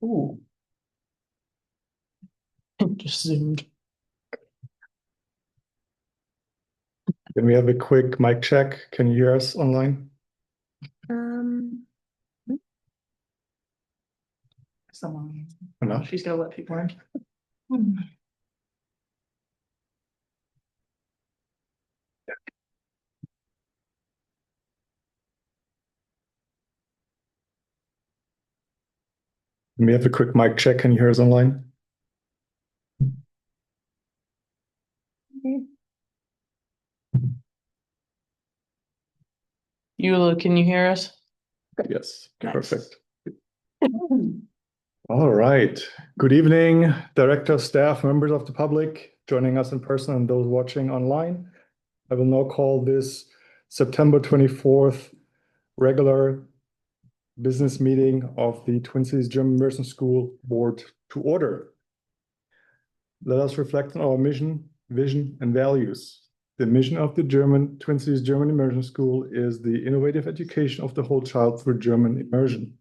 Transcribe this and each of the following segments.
Ooh. Just zoomed. Can we have a quick mic check? Can you hear us online? Um, Someone. No? She's gonna let people in. Can we have a quick mic check? Can you hear us online? Eula, can you hear us? Yes, Nice. perfect. All right. Good evening, director, staff, members of the public joining us in person and those watching online. I will now call this September 24th regular business meeting of the Twin Cities German Immersion School Board to order. Let us reflect on our mission, vision, and values. The mission of the Twin Cities German Immersion School is the innovative education of the whole child through German immersion.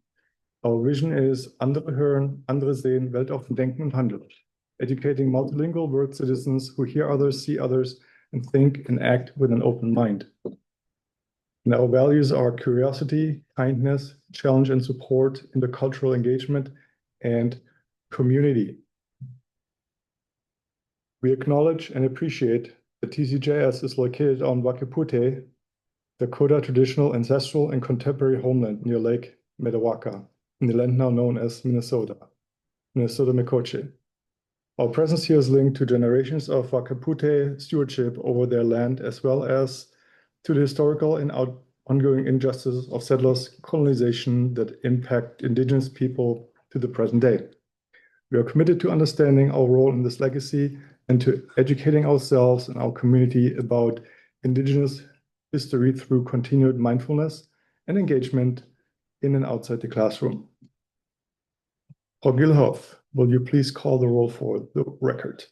Our vision is andere hören, andere sehen, weltoffen denken und handeln. Educating multilingual world citizens who hear others, see others, and think and act with an open mind. And our values are curiosity, kindness, challenge and support, intercultural engagement, and community. We acknowledge and appreciate that TCJS is located on Whakapute, Dakota traditional, ancestral, and contemporary homeland near Lake Metawaka, in the land now known as Minnesota Mikoche. Our presence here is linked to generations of Whakapute stewardship over their land, as well as to the historical and ongoing injustices of settlers' colonization that impact indigenous people to the present day. We are committed to understanding our role in this legacy and to educating ourselves and our community about indigenous history through continued mindfulness and engagement in and outside the classroom. Frau Gilhoff, will you please call the roll for the record?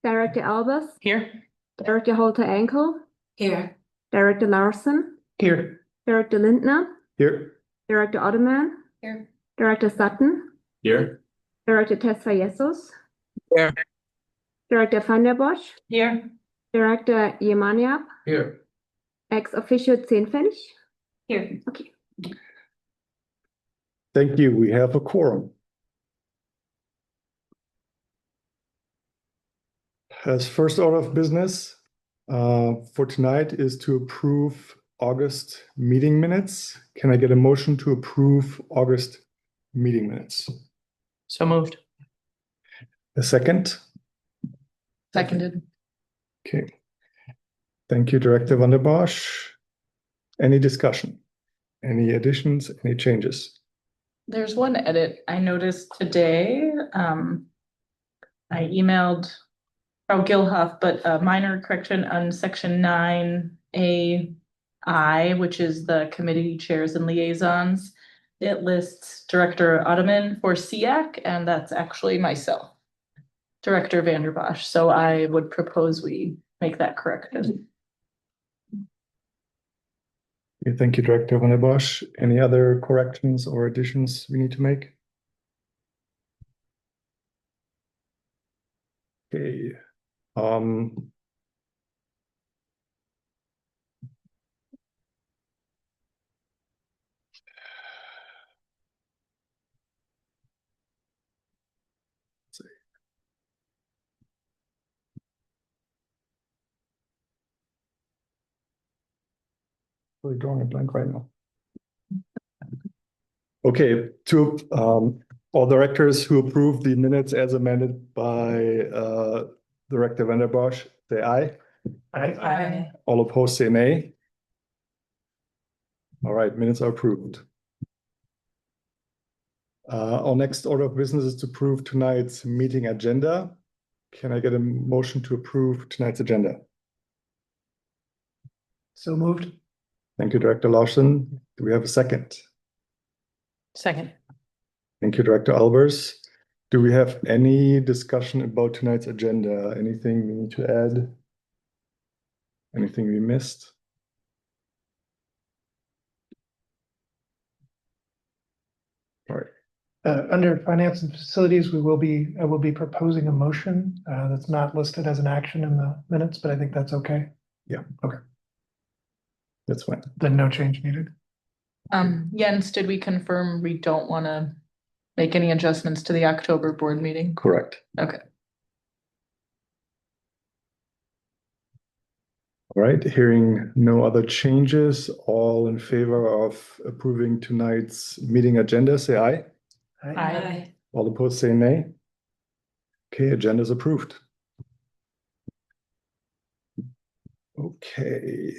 Director Albers, Here? Director Holter-Enkel, Here. Director Larson, Here. Director Lindner, Here. Director Ottoman, Here. Director Sutton, Here. Director Tesfayesus, Here. Director van der Bosch, Here. Director Yemaniab, Here. ex officio Zehnfällig. Here. Okay. Thank you. We have a quorum. As first order of business for tonight is to approve August meeting minutes. Can I get a motion to approve August meeting minutes? So moved. A second? Seconded. Okay. Thank you, Director van der Bosch. Any discussion? Any additions? Any changes? There's one edit I noticed today. I emailed Frau Gilhoff, but a minor correction on section 9AI, which is the committee chairs and liaisons. It lists Director Ottoman for SEAC, and that's actually myself, Director van der Bosch. So I would propose we make that correction. Okay, thank you, Director van der Bosch. Any other corrections or additions we need to make? Okay. Really drawing a blank right now. Okay, to all directors who approve the minutes as amended by Director van der Bosch, say aye. Aye. All opposed, say nay. All right, minutes are approved. Our next order of business is to approve tonight's meeting agenda. Can I get a motion to approve tonight's agenda? So moved. Thank you, Director Larson. Do we have a second? Second. Thank you, Director Albers. Do we have any discussion about tonight's agenda? Anything we need to add? Anything we missed? All right. Under finance and facilities, I will be proposing a motion, that's not listed as an action in the minutes, but I think that's okay. That's fine. Then no change needed. Jens, did we confirm we don't want to make any adjustments to the October board meeting? Correct. Okay. All right, hearing no other changes, all in favor of approving tonight's meeting agenda, say aye. Aye. All opposed, say nay. Okay, agenda is approved. Okay.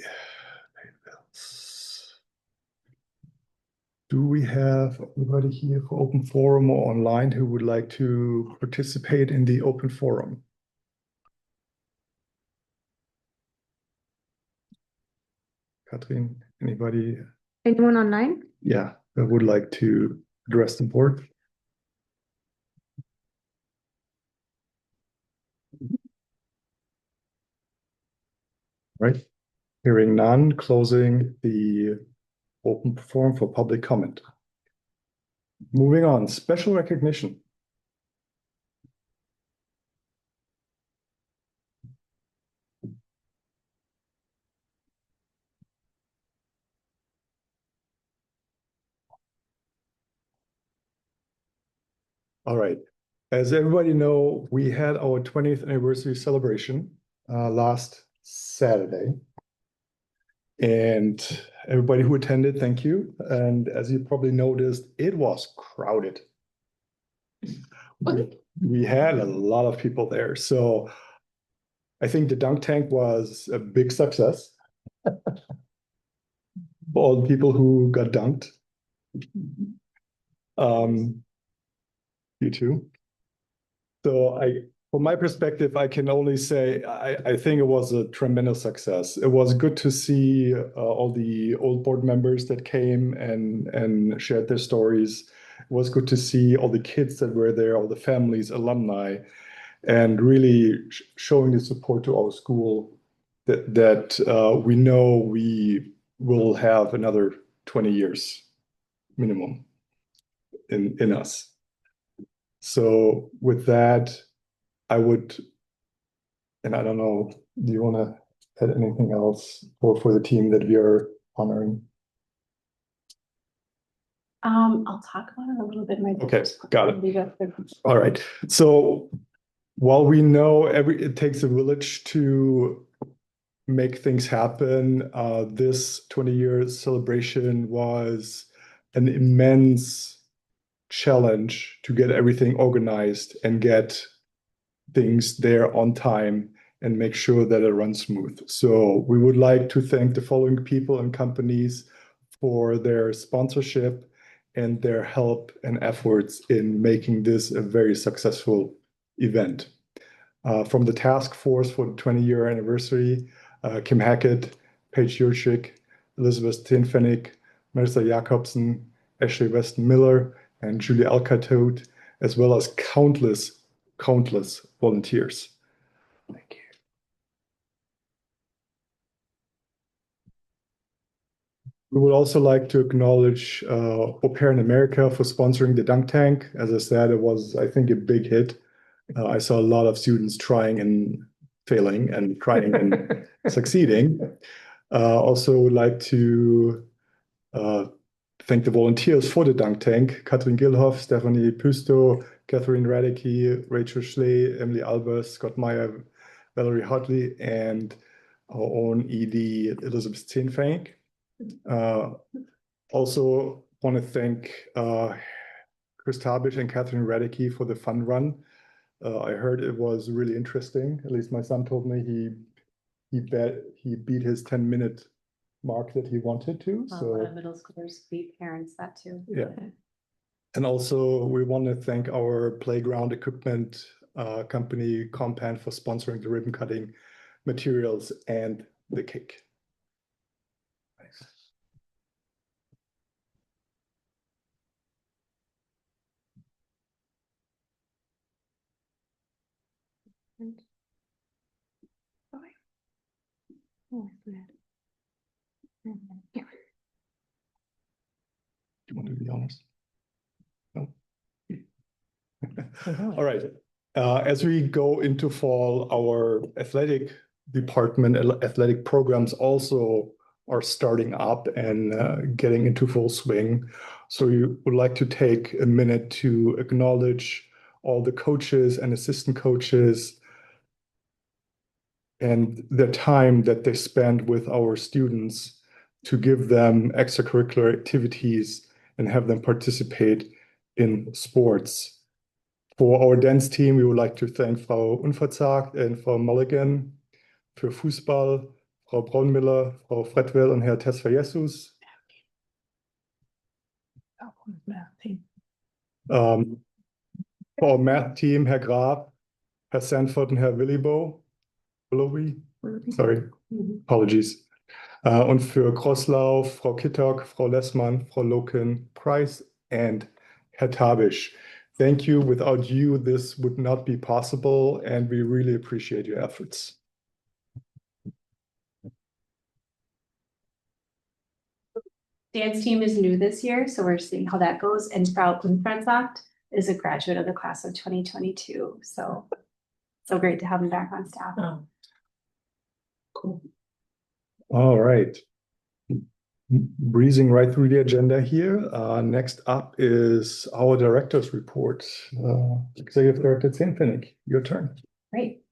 Do we have anybody here for open forum or online who would like to participate in the open forum? Katrin, anybody? Anyone online? Yeah, that would like to address the board? Right, hearing none, closing the open forum for public comment. Moving on, special recognition. All right, as everybody know, we had our 20th anniversary celebration last Saturday. And everybody who attended, thank you. And as you probably noticed, it was crowded. We had a lot of people there. So I think the dunk tank was a big success for all the people who got dunked. You too. So from my perspective, I can only say I think it was a tremendous success. It was good to see all the old board members that came and shared their stories. It was good to see all the kids that were there, all the families, alumni, and really showing the support to our school that we know we will have another 20 years minimum in us. So with that, I would, and I don't know, do you want to add anything else for the team that we are honoring? I'll talk about it a little bit. Okay, got it. All right. So while we know it takes a village to make things happen, this 20-year celebration was an immense challenge to get everything organized and get things there on time and make sure that it runs smooth. So we would like to thank the following people and companies for their sponsorship and their help and efforts in making this a very successful event. From the task force for the 20-year anniversary, Kim Hackett, Paige Jurczyk, Elizabeth Tinfenig, Marissa Jacobsen, Ashley Weston Miller, and Julie Alcatote, as well as countless volunteers. Thank you. We would also like to acknowledge Au Pair in America for sponsoring the dunk tank. As I said, it was, I think, a big hit. I saw a lot of students trying and failing and trying and succeeding. Also would like to thank the volunteers for the dunk tank: Katrin Gilhoff, Stephanie Pusto, Catherine Radicke, Rachel Schley, Emily Albers, Scott Meyer, Valerie Hotley, and our own ED, Elizabeth Tinfenig. Also want to thank Chris Tabish and Catherine Radicke for the fun run. I heard it was really interesting. At least my son told me he beat his 10-minute mark that he wanted to. A So lot of middle schoolers beat parents that too. yeah. And also we want to thank our playground equipment company Compan for sponsoring the ribbon cutting materials and the cake. Thanks. Yeah. Do you want to be honest? No. All right. As we go into fall, our athletic department, athletic programs also are starting up and getting into full swing. So we would like to take a minute to acknowledge all the coaches and assistant coaches and the time that they spend with our students to give them extracurricular activities and have them participate in sports. For our dance team, we would like to thank Frau Unverzagt and Frau Mulligan. Für Fußball, Frau Braunmiller, Frau Fredwell und Herr Tesfayesus. For our math team, Herr Graf, Herr Sanford und Herr Willoughby. Sorry, apologies. Und für Crosslauf, Frau Kittock, Frau Lessmann, Frau Loken, Price, and Herr Tabisch. Thank you. Without you, this would not be possible, and we really appreciate your efforts. Dance team is new this year, so we're seeing how that goes. And Frau Unfranzacht is a graduate of the class of 2022. So great to have him back on staff. Oh. Cool. All right. Breezing right through the agenda here. Next up is our director's report. Executive Director Zehnpfennig, your turn. Great.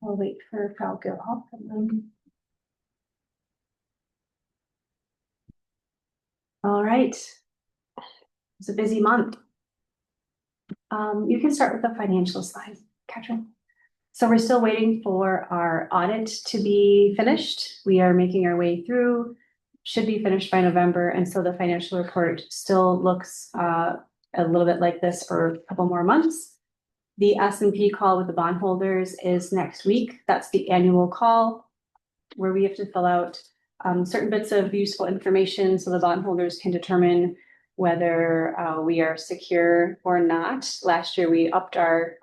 I'll wait for Frau Gilhoff and then. All right. It's a busy month. You can start with the financial slide, Katrin. So we're still waiting for our audit to be finished. We are making our way through, should be finished by November. And so the financial report still looks a little bit like this for a couple more months. The S&P call with the bondholders is next week. That's the annual call where we have to fill out certain bits of useful information so the bondholders can determine whether we are secure or not. Last year, we upped our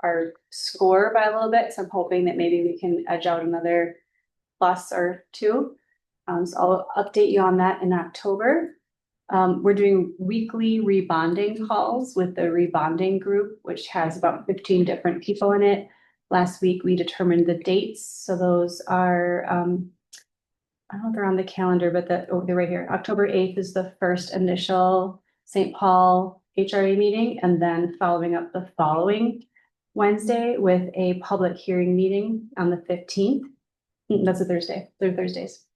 score by a little bit, so I'm hoping that maybe we can edge out another plus or two. So I'll update you on that in October. We're doing weekly rebonding calls with the rebonding group, which has about 15 different people in it. Last week, we determined the dates. So those are, I don't know if they're on the calendar, but they're right here. October 8th is the first initial St. Paul HRA meeting, and then following up the following Wednesday with a public hearing meeting on the 15th. That's a Thursday. They're Thursdays.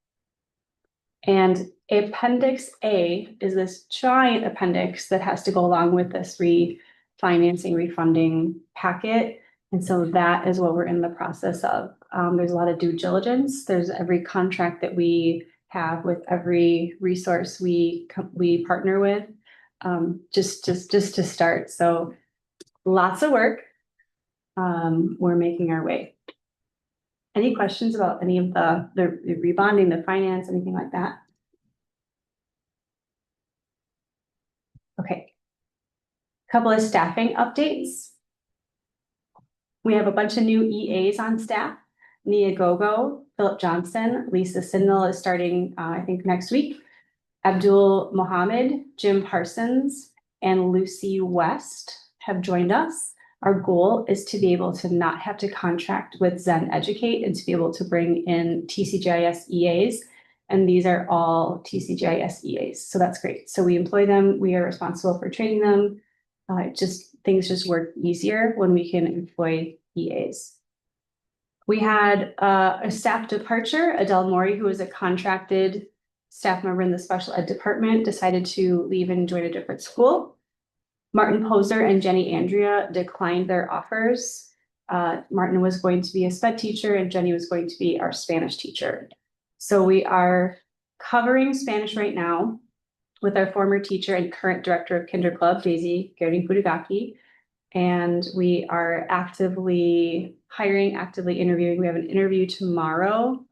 And Appendix A is this giant appendix that has to go along with this refinancing, refunding packet. And so that is what we're in the process of. There's a lot of due diligence. There's every contract that we have with every resource we partner with, just to start. So lots of work. We're making our way. Any questions about any of the rebonding, the finance, anything like that? Okay. Couple of staffing updates. We have a bunch of new EAs on staff. Nia Gogo, Philip Johnson, Lisa Sindel is starting, I think, next week. Abdul Mohammed, Jim Parsons, and Lucy West have joined us. Our goal is to be able to not have to contract with Zen Educate and to be able to bring in TCGIS EAs. And these are all TCGIS EAs. So that's great. So we employ them. We are responsible for training them. Things just work easier when we can employ EAs. We had a staff departure. Adele Mori, who was a contracted staff member in the special ed department, decided to leave and join a different school. Martin Poser and Jenny Andrea declined their offers. Martin was going to be a SPED teacher and Jenny was going to be our Spanish teacher. So we are covering Spanish right now with our former teacher and current director of Kinder Club, Daisy Gerding-Fudugaki. And we are actively hiring, actively interviewing. We have an interview tomorrow.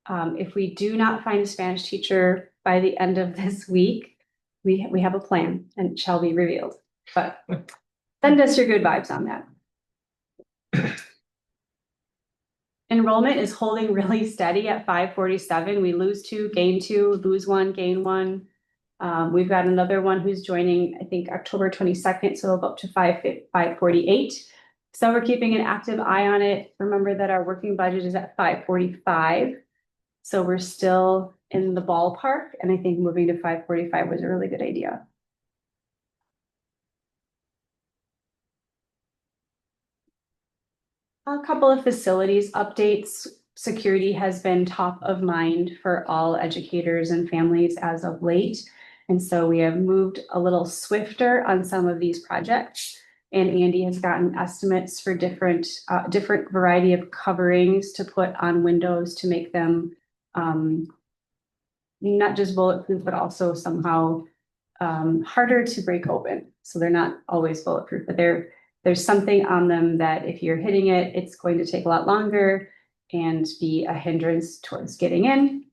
If we do not find a Spanish teacher by the end of this week, we have a plan and it shall be revealed. But send us your good vibes on that. Enrollment is holding really steady at 547. We lose 2, gain 2, lose 1, gain 1. We've got another one who's joining, I think, October 22nd, so it'll go up to 548. So we're keeping an active eye on it. Remember that our working budget is at 545. So we're still in the ballpark, and I think moving to 545 was a really good idea. A couple of facilities updates. Security has been top of mind for all educators and families as of late. And so we have moved a little swifter on some of these projects. And Andy has gotten estimates for different variety of coverings to put on windows to make them not just bulletproof, but also somehow harder to break open. So they're not always bulletproof, but there's something on them that if you're hitting it, it's going to take a lot longer and be a hindrance towards getting in.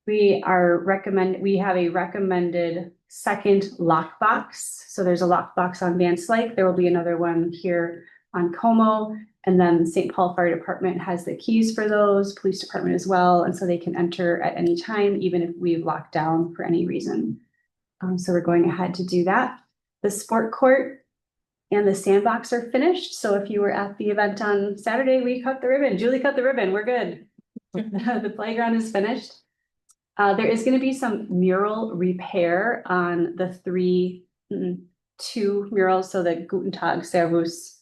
We have a recommended second lockbox. So there's a lockbox on Vance Lake. There will be another one here on Como. And then St. Paul Fire Department has the keys for those, police department as well. And so they can enter at any time, even if we've locked down for any reason. So we're going ahead to do that. The sport court and the sandbox are finished. So if you were at the event on Saturday, we cut the ribbon. Julie cut the ribbon. We're good. The playground is finished. There is going to be some mural repair on the two murals. So the Guten Tag Servus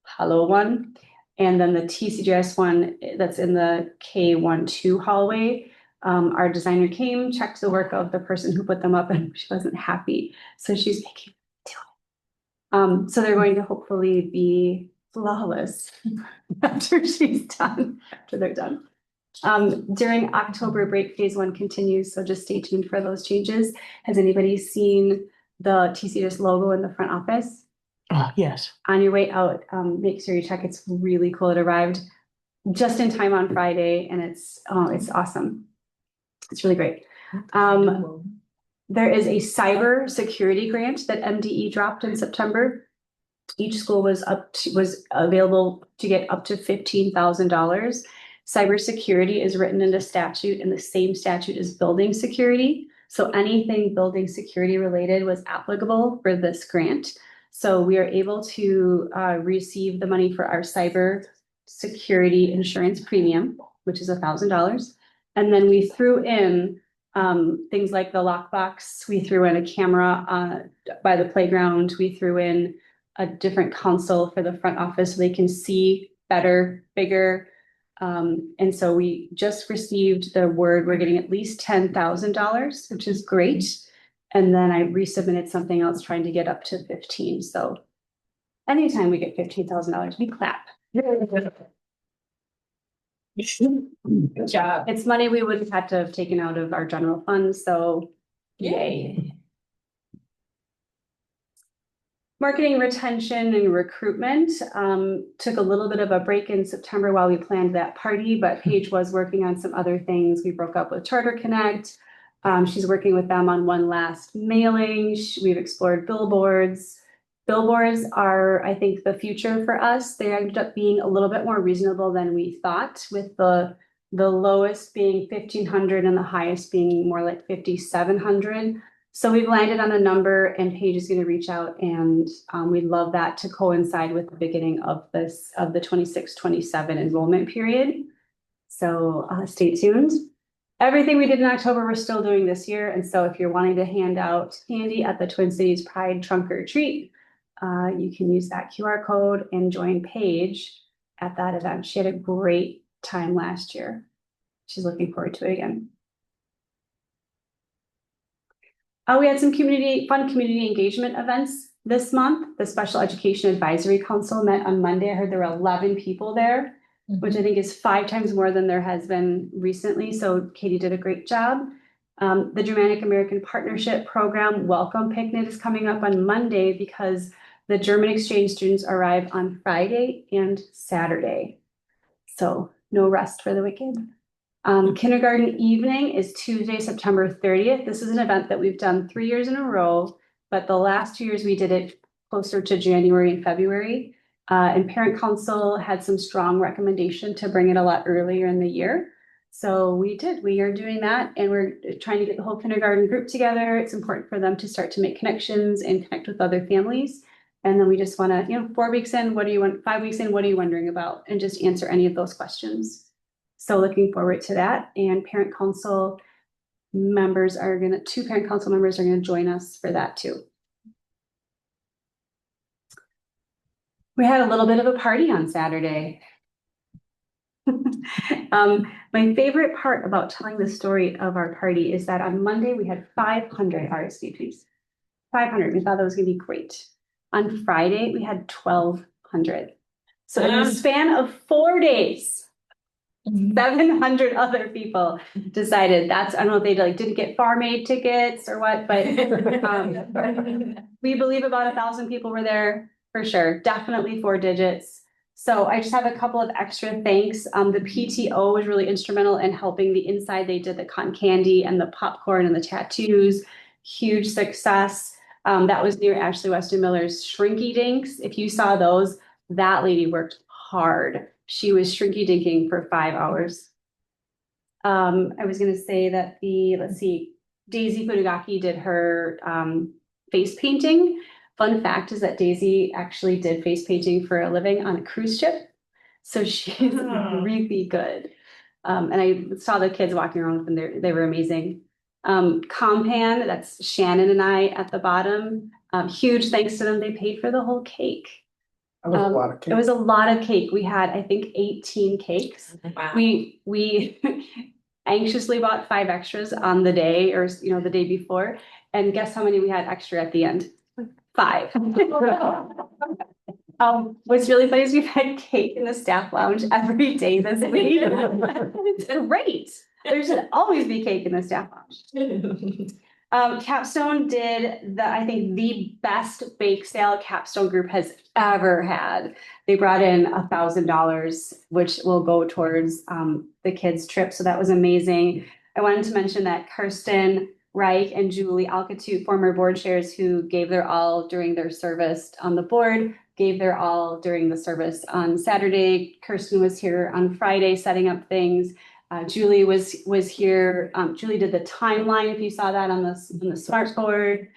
Hello one, and then the TCJS one that's in the K12 hallway. Our designer came, checked the work of the person who put them up, and she wasn't happy. So she's making do it. So they're going to hopefully be flawless after they're done. During October, break phase 1 continues, so just stay tuned for those changes. Has anybody seen the TCJS logo in the front office? Yes. On your way out, make sure you check. It's really cool. It arrived just in time on Friday, and it's awesome. It's really great. There is a cyber security grant that MDE dropped in September. Each school was available to get up to $15,000. Cybersecurity is written into statute, and the same statute as building security. So anything building security related was applicable for this grant. So we are able to receive the money for our cyber security insurance premium, which is $1,000. And then we threw in things like the lockbox. We threw in a camera by the playground. We threw in a different console for the front office so they can see better, bigger. And so we just received the word we're getting at least $10,000, which is great. And then I resubmitted something else trying to get up to 15. So anytime we get $15,000, we clap. Good job. It's money we would have had to have taken out of our general fund, so yay. Marketing, retention, and recruitment took a little bit of a break in September while we planned that party, but Paige was working on some other things. We broke up with Charter Connect. She's working with them on one last mailing. We've explored billboards. Billboards are, I think, the future for us. They ended up being a little bit more reasonable than we thought, with the lowest being 1,500 and the highest being more like 5,700. So we've landed on a number, and Paige is going to reach out, and we'd love that to coincide with the beginning of the 26-27 enrollment period. So stay tuned. Everything we did in October, we're still doing this year. And so if you're wanting to hand out candy at the Twin Cities Pride Trunk or Treat, you can use that QR code and join Paige at that event. She had a great time last year. She's looking forward to it again. We had some fun community engagement events this month. The Special Education Advisory Council met on Monday. I heard there were 11 people there, which I think is 5 times more than there has been recently. So Katie did a great job. The Germanic American Partnership Program Welcome Picnic is coming up on Monday because the German exchange students arrive on Friday and Saturday. So no rest for the wicked. Kindergarten evening is Tuesday, September 30th. This is an event that we've done 3 years in a row, but the last 2 years we did it closer to January and February. And Parent Council had some strong recommendation to bring it a lot earlier in the year. So we are doing that, and we're trying to get the whole kindergarten group together. It's important for them to start to make connections and connect with other families. And then we just want to, 4 weeks in, what do you want, 5 weeks in, what are you wondering about? And just answer any of those questions. So looking forward to that. And parent council members are two parent council members are gonna join us for that too. We had a little bit of a party on Saturday. My favorite part about telling the story of our party is that on Monday we had 500 RSVPs. 500, we thought that was gonna be great. On Friday, we had 1,200. So in the span of 4 days, 700 other people decided I don't know if they didn't get farm aid tickets or what, but we believe about 1,000 people were there for sure, definitely 4 digits. So I just have a couple of extra thanks. The PTO was really instrumental in helping the inside. They did the cotton candy and the popcorn and the tattoos, huge success. That was near Ashley Weston Miller's Shrinky Dinks. If you saw those, that lady worked hard. She was shrinky dinking for 5 hours. I was gonna say that Daisy Fudugaki did her face painting. Fun fact is that Daisy actually did face painting for a living on a cruise ship. So she's really good. And I saw the kids walking around with them, they were amazing. Compan, that's Shannon and I at the bottom. Huge thanks to them, they paid for the whole cake. That was a lot of It was a lot of cake. We had, I think, 18 cakes. Wow. We anxiously bought 5 extras on the day or, the day before. And guess how many we had extra at the end? 5. What's really funny is we've had cake in the staff lounge every day this week. It's great. There should always be cake in the staff lounge. Capstone did I think the best bake sale Capstone Group has ever had. They brought in $1,000, which will go towards the kids' trip. So that was amazing. I wanted to mention that Kirsten Reich and Julie Alcatu, former board chairs who gave their all during their service on the board, gave their all during the service on Saturday. Kirsten was here on Friday setting up things. Julie was here. Julie did the timeline, if you saw that on the smart board.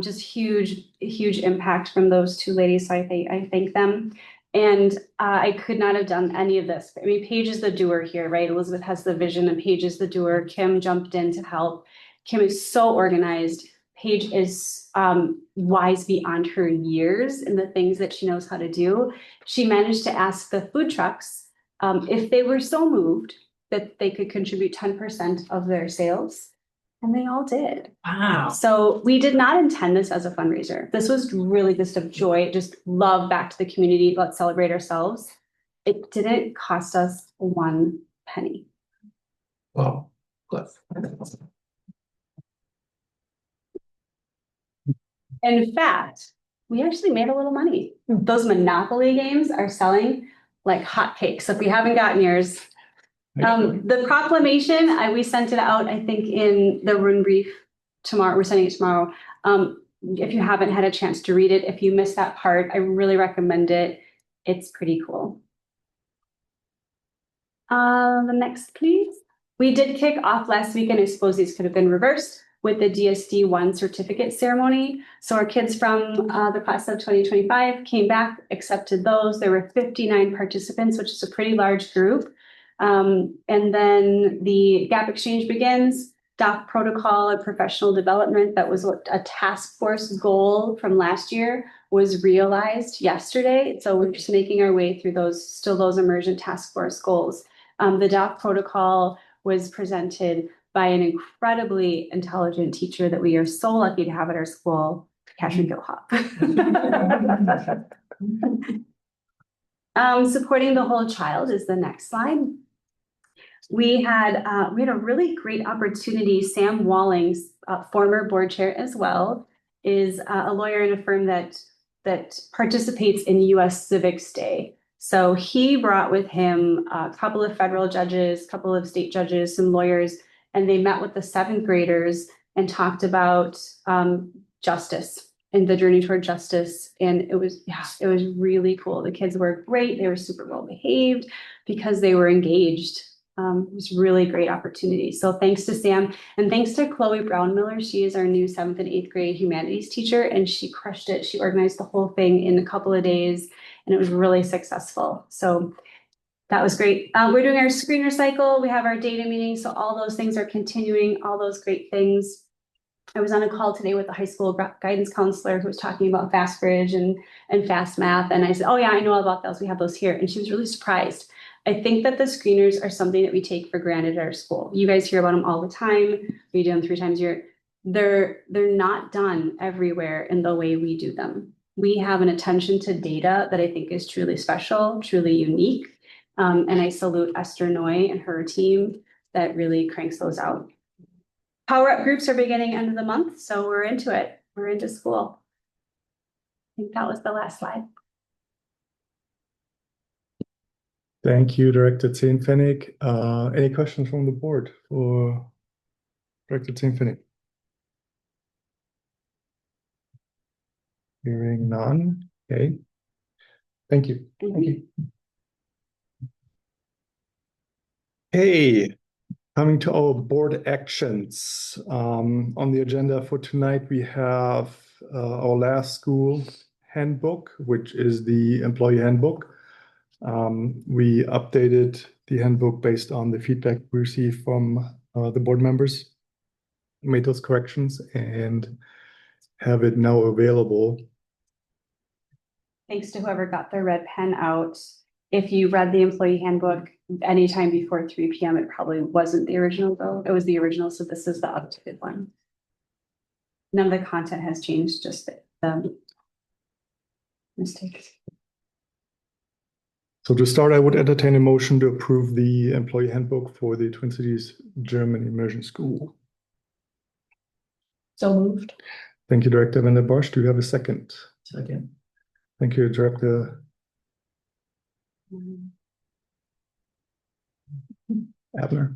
Just huge impact from those 2 ladies. So I thank them. And I could not have done any of this. I mean, Paige is the doer here, right? Elizabeth has the vision and Paige is the doer. Kim jumped in to help. Kim is so organized. Paige is wise beyond her years in the things that she knows how to do. She managed to ask the food trucks if they were so moved that they could contribute 10% of their sales. And they all did. Wow. So we did not intend this as a fundraiser. This was really just of joy, just love back to the community. Let's celebrate ourselves. It didn't cost us 1 penny. Wow. In fact, we actually made a little money. Those Monopoly games are selling like hotcakes. So if you haven't gotten yours, the proclamation, we sent it out, I think, in the Rune Brief tomorrow. We're sending it tomorrow. If you haven't had a chance to read it, if you missed that part, I really recommend it. It's pretty cool. The next, please. We did kick off last week, and I suppose these could have been reversed with the DSD-1 certificate ceremony. So our kids from the class of 2025 came back, accepted those. There were 59 participants, which is a pretty large group. And then the gap exchange begins. DOC protocol and professional development, that was what a task force goal from last year, was realized yesterday. So we're just making our way through those emergent task force goals. The DOC protocol was presented by an incredibly intelligent teacher that we are so lucky to have at our school, Catherine Gilhop. Supporting the whole child is the next slide. We had a really great opportunity. Sam Wallings, former board chair as well, is a lawyer in a firm that participates in U.S. Civics Day. So he brought with him a couple of federal judges, a couple of state judges, some lawyers, and they met with the 7th graders and talked about justice and the journey toward justice. And it was really cool. The kids were great. They were super well behaved because they were engaged It was a really great opportunity. So thanks to Sam and thanks to Chloe Brown Miller. She is our new 7th and 8th grade humanities teacher, and she crushed it. She organized the whole thing in a couple of days, and it was really successful. So that was great. We're doing our screener cycle. We have our data meeting. So all those things are continuing, all those great things. I was on a call today with a high school guidance counselor who was talking about FastBridge and Fast Math. And I said, oh yeah, I know all about those. We have those here. And she was really surprised. I think that the screeners are something that we take for granted at our school. You guys hear about them all the time. We do them 3 times a year. They're not done everywhere in the way we do them. We have an attention to data that I think is truly special, truly unique. And I salute Esther Noy and her team that really cranks those out. Power Up groups are beginning end of the month, so we're into it. We're into school. I think that was the last slide. Thank you, Director Zehn-Pfennig. Any questions from the board for Director Zehn-Pfennig? Hearing none. Okay. Thank you. Thank you. Hey, coming to our board actions. On the agenda for tonight, we have our last school handbook, which is the employee handbook. We updated the handbook based on the feedback we received from the board members, made those corrections, and have it now available. Thanks to whoever got their red pen out. If you read the employee handbook anytime before 3 p.m., it probably wasn't the original though. It was the original, so this is the updated one. None of the content has changed, just the mistakes. So to start, I would entertain a motion to approve the employee handbook for the Twin Cities German Immersion School. So moved. Thank you, Director Van der Bosch. Do you have a second? Second. Thank you, Director Abner.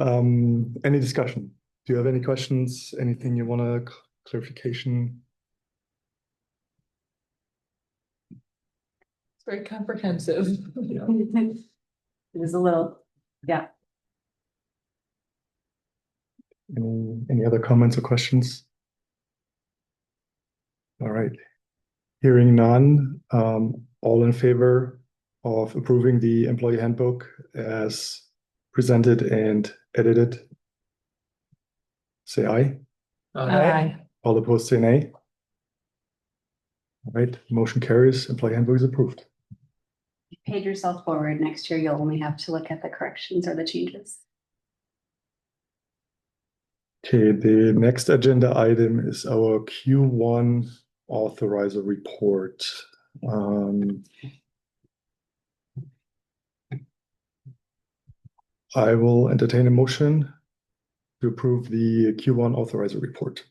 Any discussion? Do you have any questions? Anything you want a clarification? It's very comprehensive. It is a little, yeah. Any other comments or questions? All right. Hearing none, all in favor of approving the employee handbook as presented and edited, say aye. Aye. All opposed, say nay. All right, motion carries. Employee handbook is approved. You paid yourself forward. Next year, you'll only have to look at the corrections or the changes. Okay, the next agenda item is our Q1 authorizer report. I will entertain a motion to approve the Q1 authorizer report.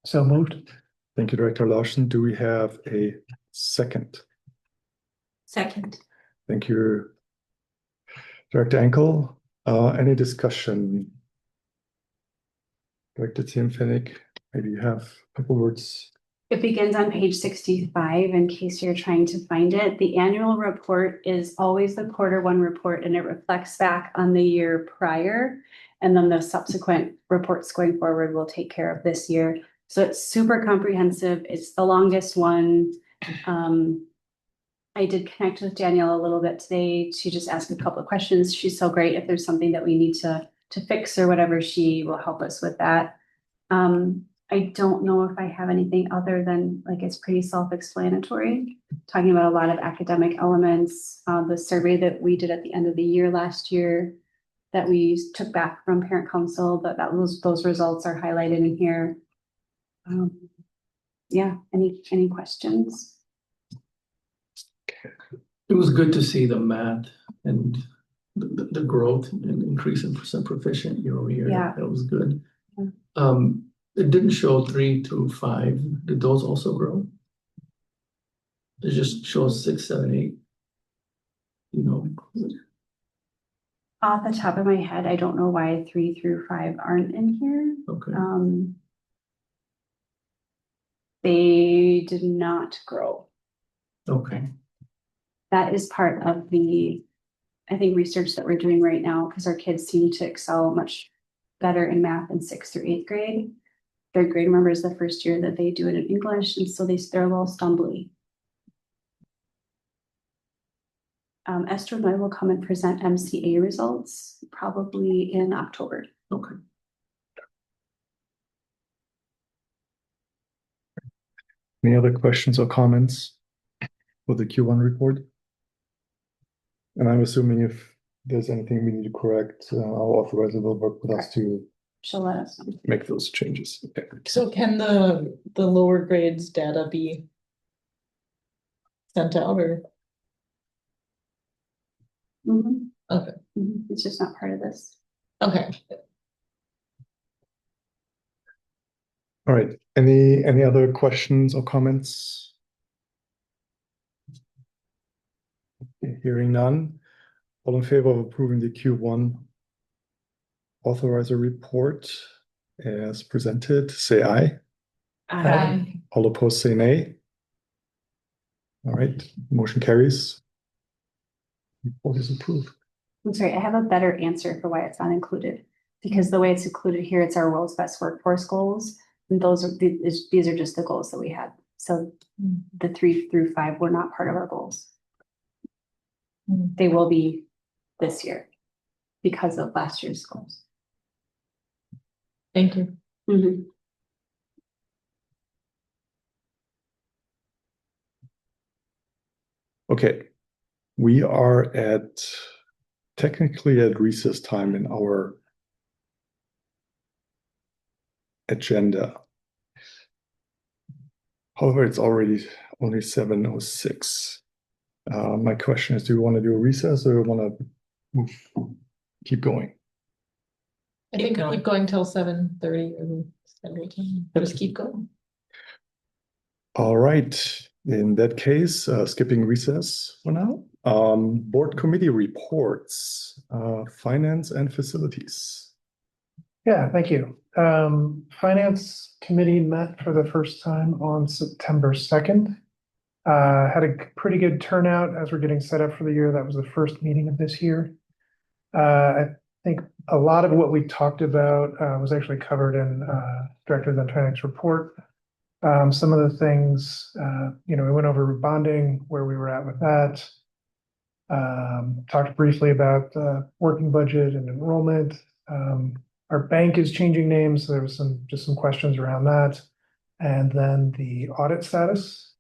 So moved. Thank you, Director Larson. Do we have a second? Second. Thank you, Director Enkel. Any discussion? Director Zehn-Pfennig, maybe you have a couple words. It begins on page 65 in case you're trying to find it. The annual report is always the Q1 report, and it reflects back on the year prior. And then the subsequent reports going forward will take care of this year. So it's super comprehensive. It's the longest one. I did connect with Danielle a little bit today to just ask a couple of questions. She's so great. If there's something that we need to fix or whatever, she will help us with that. I don't know if I have anything other than like it's pretty self-explanatory, talking about a lot of academic elements. The survey that we did at the end of the year last year that we took back from Parent Council, those results are highlighted in here. Yeah, any questions? It was good to see the math and the growth and increase in percent proficient year over year. Yeah. That was good. Yeah. It didn't show 3 through 5. Did those also grow? It just shows 6, 7, 8. You know. Off the top of my head, I don't know why 3 through 5 aren't in here. Okay. They did not grow. Okay. That is part of the, I think, research that we're doing right now, because our kids seem to excel much better in math in 6th through 8th grade. 3rd grade, remember, is the first year that they do it in English, and so they're a little stumbly. Esther and I will come and present MCA results probably in October. Okay. Any other questions or comments for the Q1 report? And I'm assuming if there's anything we need to correct, our authorizer will work with us to She'll let us know. make those changes. Okay. So can the lower grades data be sent out or? Mhm. Okay. It's just not part of this. Okay. All right. Any other questions or comments? Hearing none. All in favor of approving the Q1 authorizer report as presented, say aye. Aye. All opposed, say nay. All right, motion carries. Report is approved. I'm sorry, I have a better answer for why it's not included. Because the way it's included here, it's our world's best workforce goals. And these are just the goals that we had. So the 3 through 5 were not part of our goals. They will be this year because of last year's goals. Thank you. Okay, we are technically at recess time in our agenda. However, it's already only 7:06. My question is, do you want to do a recess or want to keep going? I think keep going till 7:30 or Central Time. Just keep going. All right, in that case, skipping recess for now. Board committee reports, finance and facilities. Yeah, thank you. Finance Committee met for the first time on September 2nd. Had a pretty good turnout as we're getting set up for the year. That was the first meeting of this year. I think a lot of what we talked about was actually covered in Director Zentonik's report. Some of the things, we went over bonding, where we were at with that. Talked briefly about working budget and enrollment. Our bank is changing names, so there was just some questions around that. And then the audit status.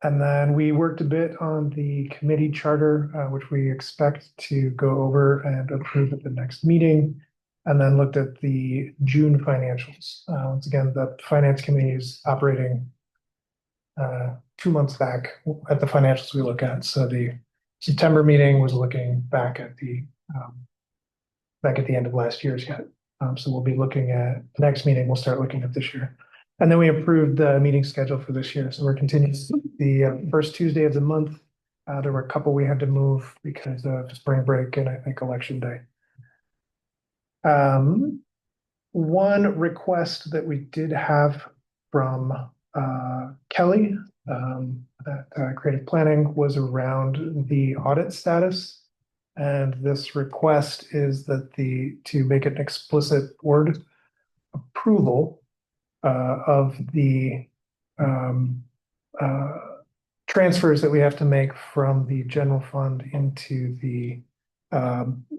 And then we worked a bit on the committee charter, which we expect to go over and approve at the next meeting. And then looked at the June financials. Once again, the finance committee is operating 2 months back at the financials we look at. So the September meeting was looking back at the end of last year's yet. So we'll be looking at the next meeting. We'll start looking at this year. And then we approved the meeting schedule for this year. So we're continuing the first Tuesday of the month. There were a couple we had to move because of spring break and I think election day. One request that we did have from Kelly at Creative Planning was around the audit status. And this request is that to make an explicit board approval of the transfers that we have to make from the general fund into the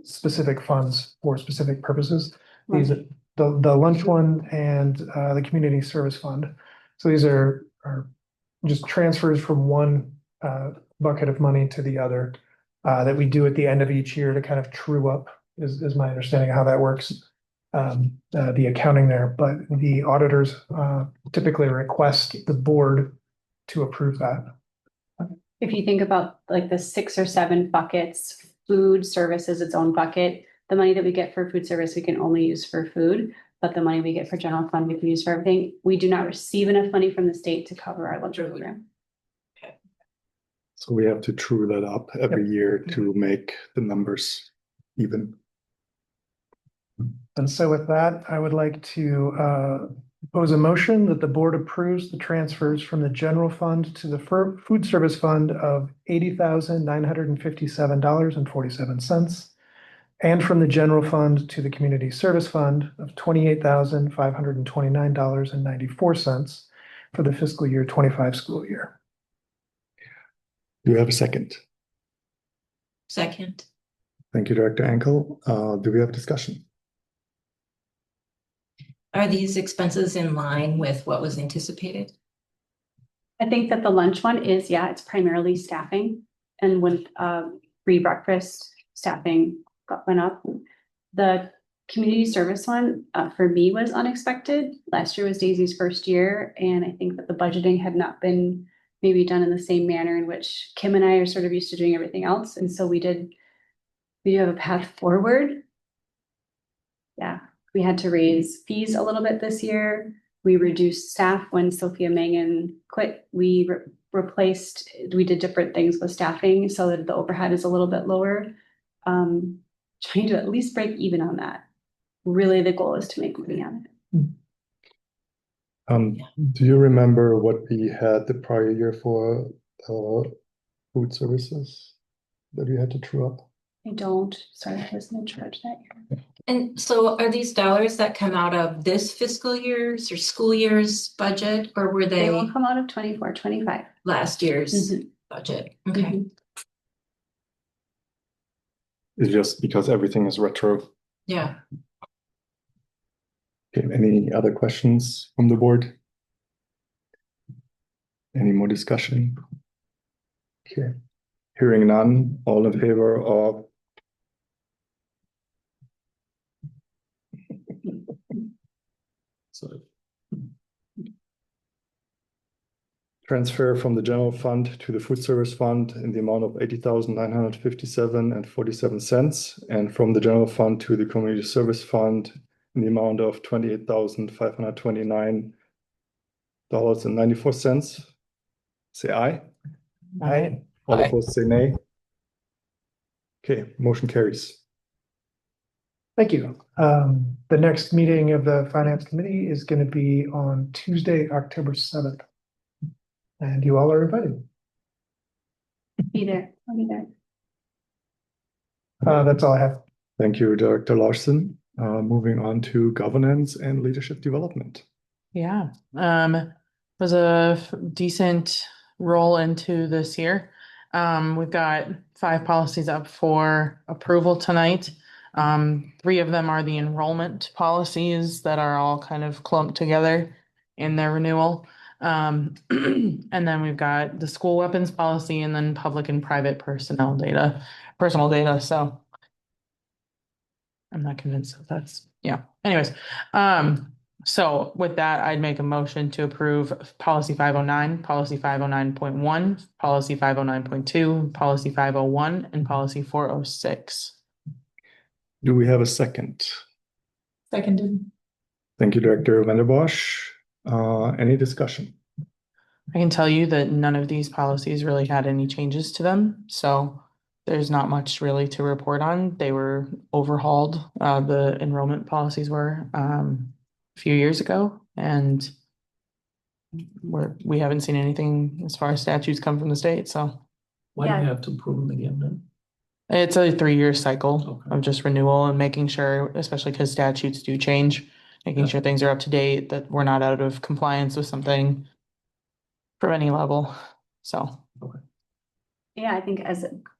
specific funds for specific purposes. These are the lunch one and the community service fund. So these are just transfers from one bucket of money to the other that we do at the end of each year to kind of true up is my understanding of how that works. The accounting there, but the auditors typically request the board to approve that. If you think about like the 6 or 7 buckets, food service is its own bucket. The money that we get for food service, we can only use for food, but the money we get for general fund, we can use for everything. We do not receive enough money from the state to cover our lunch program. So we have to true that up every year to make the numbers even. And so with that, I would like to Propose a motion that the board approves the transfers from the general fund to the food service fund of $80,957.47. And from the general fund to the community service fund of $28,529.94 for the fiscal year 25 school year. Do you have a second? Second. Thank you, Director Ankel. Do we have discussion? Are these expenses in line with what was anticipated? I think that the lunch one is, yeah, it's primarily staffing. And with free breakfast, staffing went up. The community service one, for me, was unexpected. Last year was Daisy's first year, and I think that the budgeting had not been maybe done in the same manner in which Kim and I are sort of used to doing everything else. And so we do have a path forward. Yeah, we had to raise fees a little bit this year. We reduced staff when Sophia Mangan quit. We we did different things with staffing so that the overhead is a little bit lower. Trying to at least break even on that. Really, the goal is to make money on it. Do you remember what we had the prior year for food services that we had to true up? I don't, sorry, I wasn't in charge that year. And so are these dollars that come out of this fiscal year's or school year's budget, or were They they will come out of 24, 25. last year's Mhm. budget? Okay. Mhm. It's just because everything is retro. Yeah. Okay, any other questions from the board? Any more discussion? Okay, hearing none, all in favor of sorry. Transfer from the general fund to the food service fund in the amount of $80,957.47, and from the general fund to the community service fund in the amount of $28,529.94. Say aye. Aye. All Aye. opposed say nay. Okay, motion carries. Thank you. The next meeting of the Finance Committee is going to be on Tuesday, October 7th. And you all are invited. Be there, I'll be there. That's all I have. Thank you, Director Larson. Moving on to governance and leadership development. Yeah, was a decent roll into this year. We've got 5 policies up for approval tonight. 3 of them are the enrollment policies that are all kind of clumped together in their renewal. And then we've got the school weapons policy and then public and private personal data. So I'm not convinced that that's, yeah. Anyways, so with that, I'd make a motion to approve policy 509, policy 509.1, policy 509.2, policy 501, and policy 406. Do we have a second? Seconded. Thank you, Director Vanderbosch. Any discussion? I can tell you that none of these policies really had any changes to them, so there's not much really to report on. They were overhauled. The enrollment policies were a few years ago, and we haven't seen anything as far as statutes come from the state, so Why do you Yeah. have to approve them again then? it's a 3-year cycle Okay. of just renewal and making sure, especially because statutes do change, making Yeah. sure things are up to date, that we're not out of compliance with something from any level. So Yeah, I think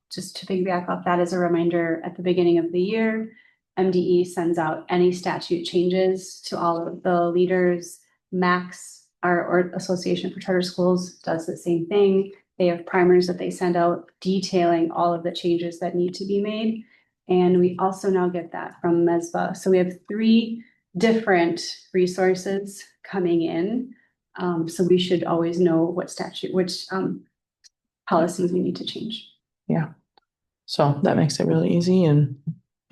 just to piggyback off that as a reminder, at the beginning of the year, MDE sends out any statute changes to all of the leaders. Max, our Association for Charter Schools, does the same thing. They have primers that they send out detailing all of the changes that need to be made. And we also now get that from MESBA. So we have 3 different resources coming in. So we should always know which policies we need to change. So that makes it really easy, and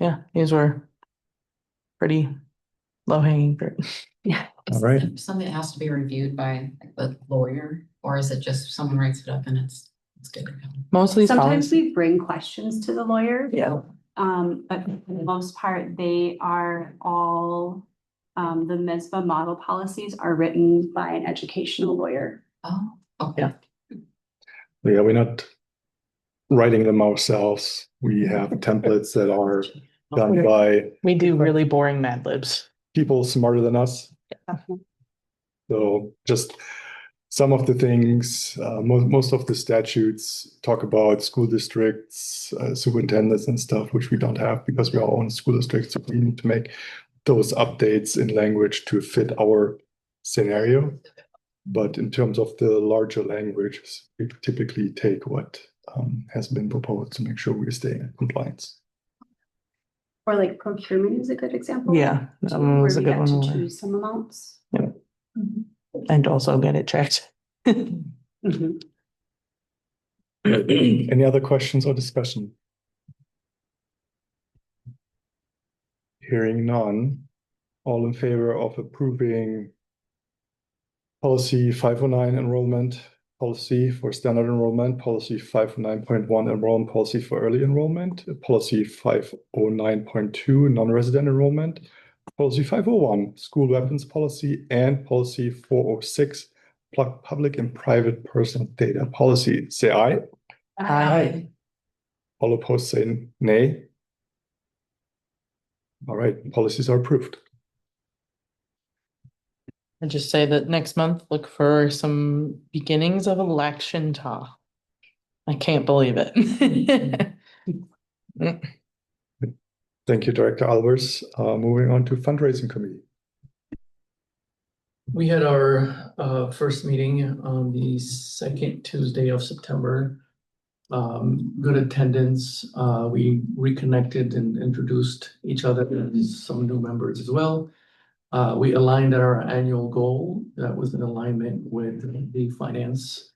yeah, these were pretty low hanging fruit. All right. Something that has to be reviewed by the lawyer, or is it just someone writes it up and it's good to go? Most of these Sometimes policies, we bring questions to the lawyer. yeah, But for the most part, they are all The MISBA model policies are written by an educational lawyer. Oh, okay. Yeah, we're not writing them ourselves. We have templates that are done by We do really boring Mad Libs. people smarter than us. So just some of the things, most of the statutes talk about school districts, superintendents and stuff, which we don't have because we are our own school districts. So we need to make those updates in language to fit our scenario. But in terms of the larger languages, we typically take what has been proposed to make sure we stay in compliance. Or like procurement is a good example. Yeah, that too, one was where a we good get one. to where- choose some amounts. And also get it checked. Mhm. Any other questions or discussion? Hearing none, all in favor of approving policy 509 enrollment policy for standard enrollment, policy 509.1 enrollment policy for early enrollment, policy 509.2 non-resident enrollment, policy 501 school weapons policy, and policy 406 public and private personal data policy. Say aye. Aye. All opposed say nay. All right, policies are approved. And just say that next month, look for some beginnings of election talk. I can't believe it. Thank you, Director Albers. Moving on to fundraising committee. We had our first meeting on the second Tuesday of September. Good attendance. We reconnected and introduced each other and some new members as well. We aligned at our annual goal that was in alignment with the finance.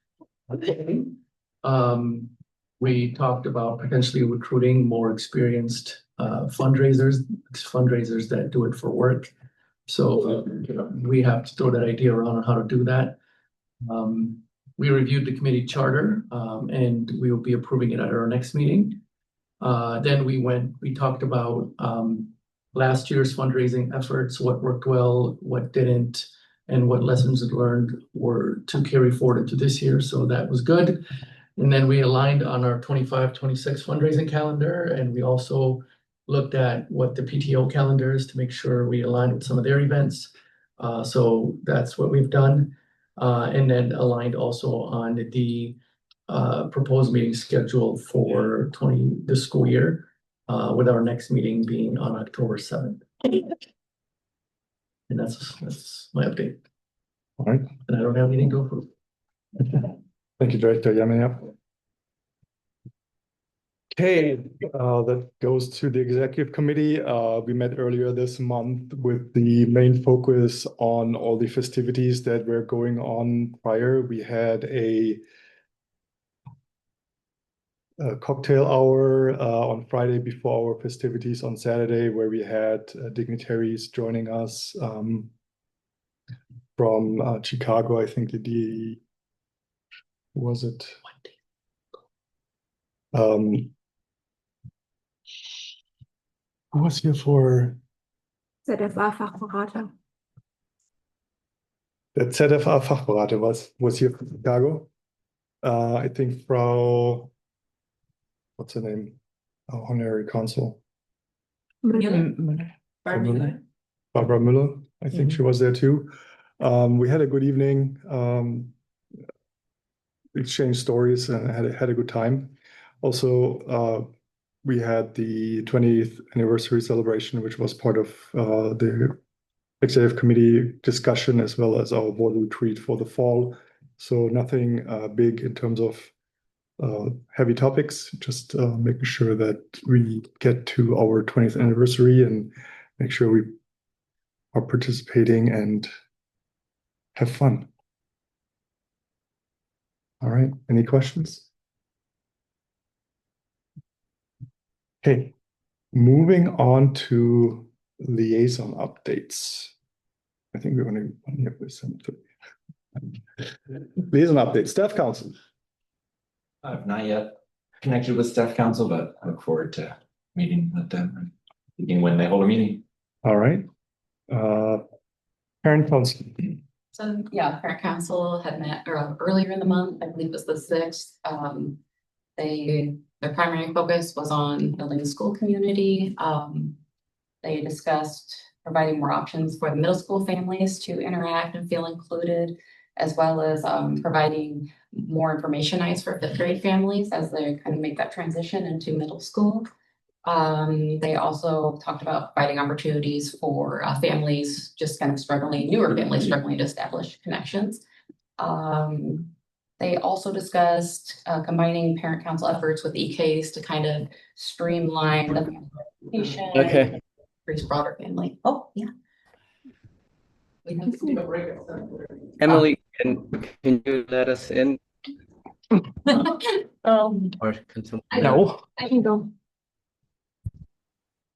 We talked about potentially recruiting more experienced fundraisers that do it for work. So we have to throw that idea around on how to do that. We reviewed the committee charter and we will be approving it at our next meeting. Then we talked about last year's fundraising efforts, what worked well, what didn't, and what lessons learned were to carry forward into this year. So that was good. And then we aligned on our 25-26 fundraising calendar, and we also looked at what the PTO calendar is to make sure we align with some of their events. So that's what we've done. And then aligned also on the proposed meeting schedule for the school year, with our next meeting being on October 7th. And that's my update. All right. And I don't have anything to approve. Thank you, Director Yamenyap. Okay, that goes to the executive committee. We met earlier this month with the main focus on all the festivities that were going on prior. We had a cocktail hour on Friday before our festivities on Saturday, where we had dignitaries joining us from Chicago. I think who was it? Who was here for ZFA-Fachberater. the ZFA Fachberater was here from Chicago. I think what's her name? Honorary consul. Müller. Barbara Müller. I think she was there too. We had a good evening. Exchanged stories and had a good time. Also, we had the 20th anniversary celebration, which was part of the executive committee discussion as well as our board retreat for the fall. So nothing big in terms of heavy topics, just making sure that we get to our 20th anniversary and make sure we are participating and have fun. All right, any questions? Okay, moving on to liaison updates. I think we're only here with some liaison updates. Staff Council. I've not yet connected with staff council, but I look forward to meeting with them when they hold a meeting. All right. Parent council. So, yeah, parent council had met earlier in the month, I believe it was the 6th. Their primary focus was on building the school community. They discussed providing more options for the middle school families to interact and feel included, as well as providing more information nights for 5th grade families as they kind of make that transition into middle school. They also talked about providing opportunities for families just kind of newer families struggling to establish connections. They also discussed combining parent council efforts with EKs to kind of streamline the communication. Okay. Increase broader family. Oh, yeah. We have to do a break. Emily, can you let us in or can someone? No, I can go.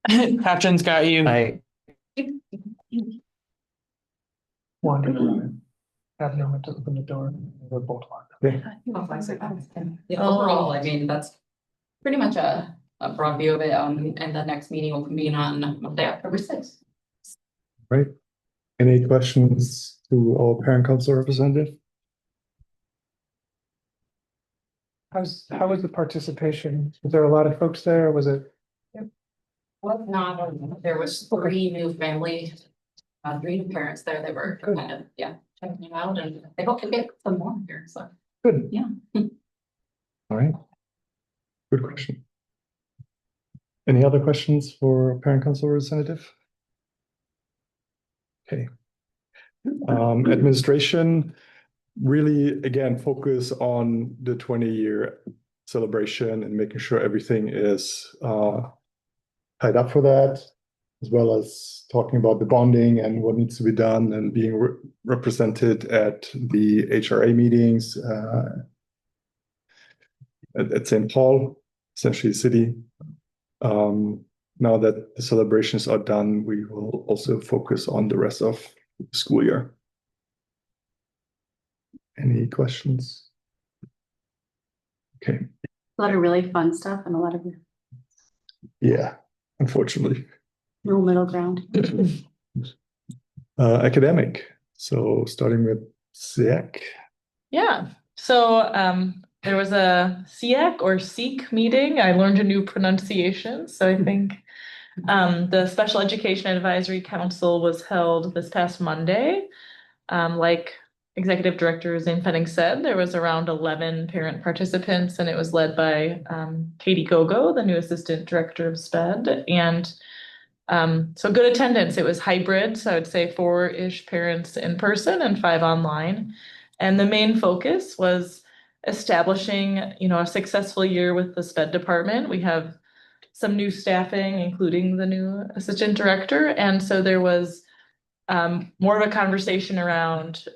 Katrin's got you. One, have no one to open the door. We're both locked. Overall, I mean, that's pretty much a broad view of it. And the next meeting will convene on Monday, October 6th. Right. Any questions to our parent council representative? How was the participation? Was there a lot of folks there? Was it? Was not, there was 3 new family, 3 new parents there that were Good. kind of, checking it out, and they hope to get some more here, so. Good. Yeah. All right. Good question. Any other questions for parent council representative? Okay. Administration really, again, focus on the 20-year celebration and making sure everything is tied up for that, as well as talking about the bonding and what needs to be done and being represented at the HRA meetings at St. Paul, essentially city. Now that the celebrations are done, we will also focus on the rest of the school year. Any questions? Okay. A lot of really fun stuff and a lot of Yeah, unfortunately. no middle ground. Academic. So starting with SEAC. Yeah, so there was a SEAC or SEEK meeting. I learned a new pronunciation, so I think the Special Education Advisory Council was held this past Monday. Like Executive Director Zane Penning said, there was around 11 parent participants, and it was led by Katie Gogo, the new Assistant Director of SPED. And so good attendance. It was hybrid, so I would say 4-ish parents in person and 5 online. And the main focus was establishing, a successful year with the SPED department. We have some new staffing, including the new assistant director. And so there was more of a conversation around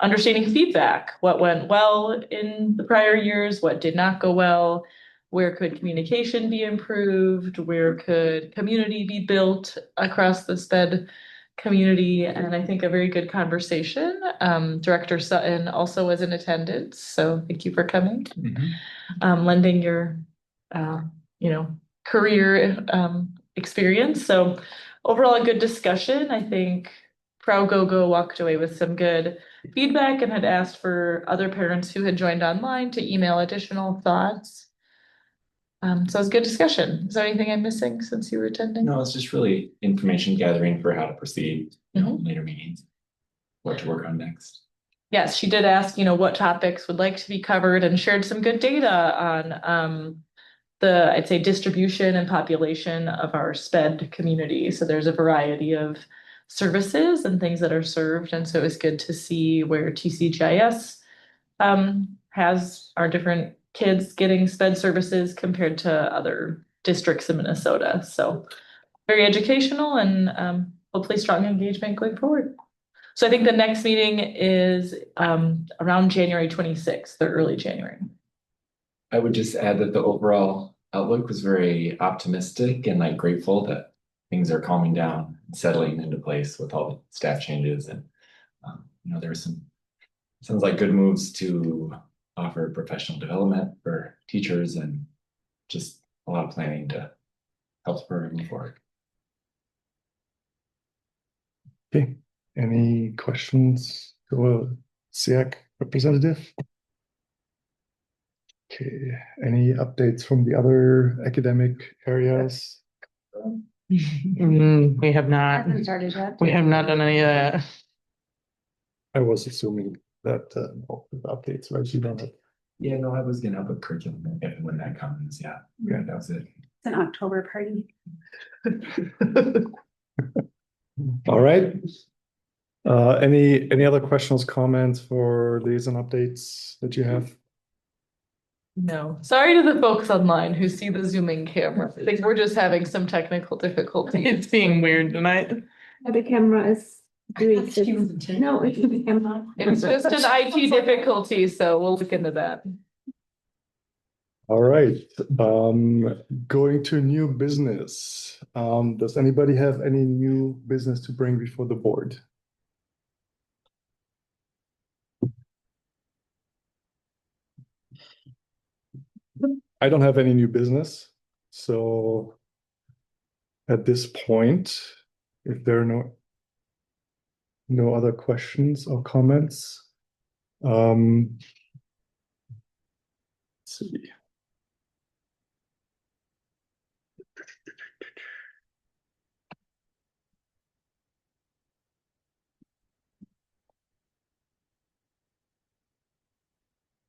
understanding feedback, what went well in the prior years, what did not go well, where could communication be improved, where could community be built across the SPED community. And I think a very good conversation. Director Sutton also was in attendance, so thank you for coming. Lending your career experience. So overall, a good discussion. I think Frau Gogo walked away with some good feedback and had asked for other parents who had joined online to email additional thoughts. So it was a good discussion. Is there anything I'm missing since you were attending? No, it's just really information gathering for how to proceed, later meetings, what to work on next. Yes, she did ask, what topics would like to be covered, and shared some good data on I'd say, distribution and population of our SPED community. So there's a variety of services and things that are served. And so it was good to see where TCGIS has our different kids getting SPED services compared to other districts in Minnesota. So very educational and hopefully strong engagement going forward. So I think the next meeting is around January 26th or early January. I would just add that the overall outlook was very optimistic and grateful that things are calming down and settling into place with all the staff changes. And, there were sounds like good moves to offer professional development for teachers and just a lot of planning to help the program move forward. Okay. Any questions to a SEAC representative? Okay, any updates from the other academic areas? We have not, Hasn't started yet. we have not done any of that. I was assuming that no updates, right? You don't have. Yeah, no, I was gonna have a curriculum if when that comes, yeah, that was it. It's an October party. All right. Any other questions, comments for liaison updates that you have? No, sorry to the folks online who see the zooming camera. I think we're just having some technical difficulties. It's being weird tonight. The camera is doing. thought she was a No, it's the camera. It's just an IT difficulty, so we'll look into that. All right, going to new business. Does anybody have any new business to bring before the board? I don't have any new business, so at this point, if there are no other questions or comments, let's see.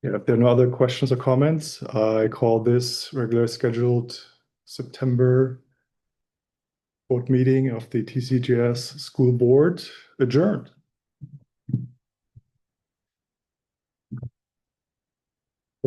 Yeah, if there are no other questions or comments, I call this regular scheduled September board meeting of the TCGS School Board adjourned.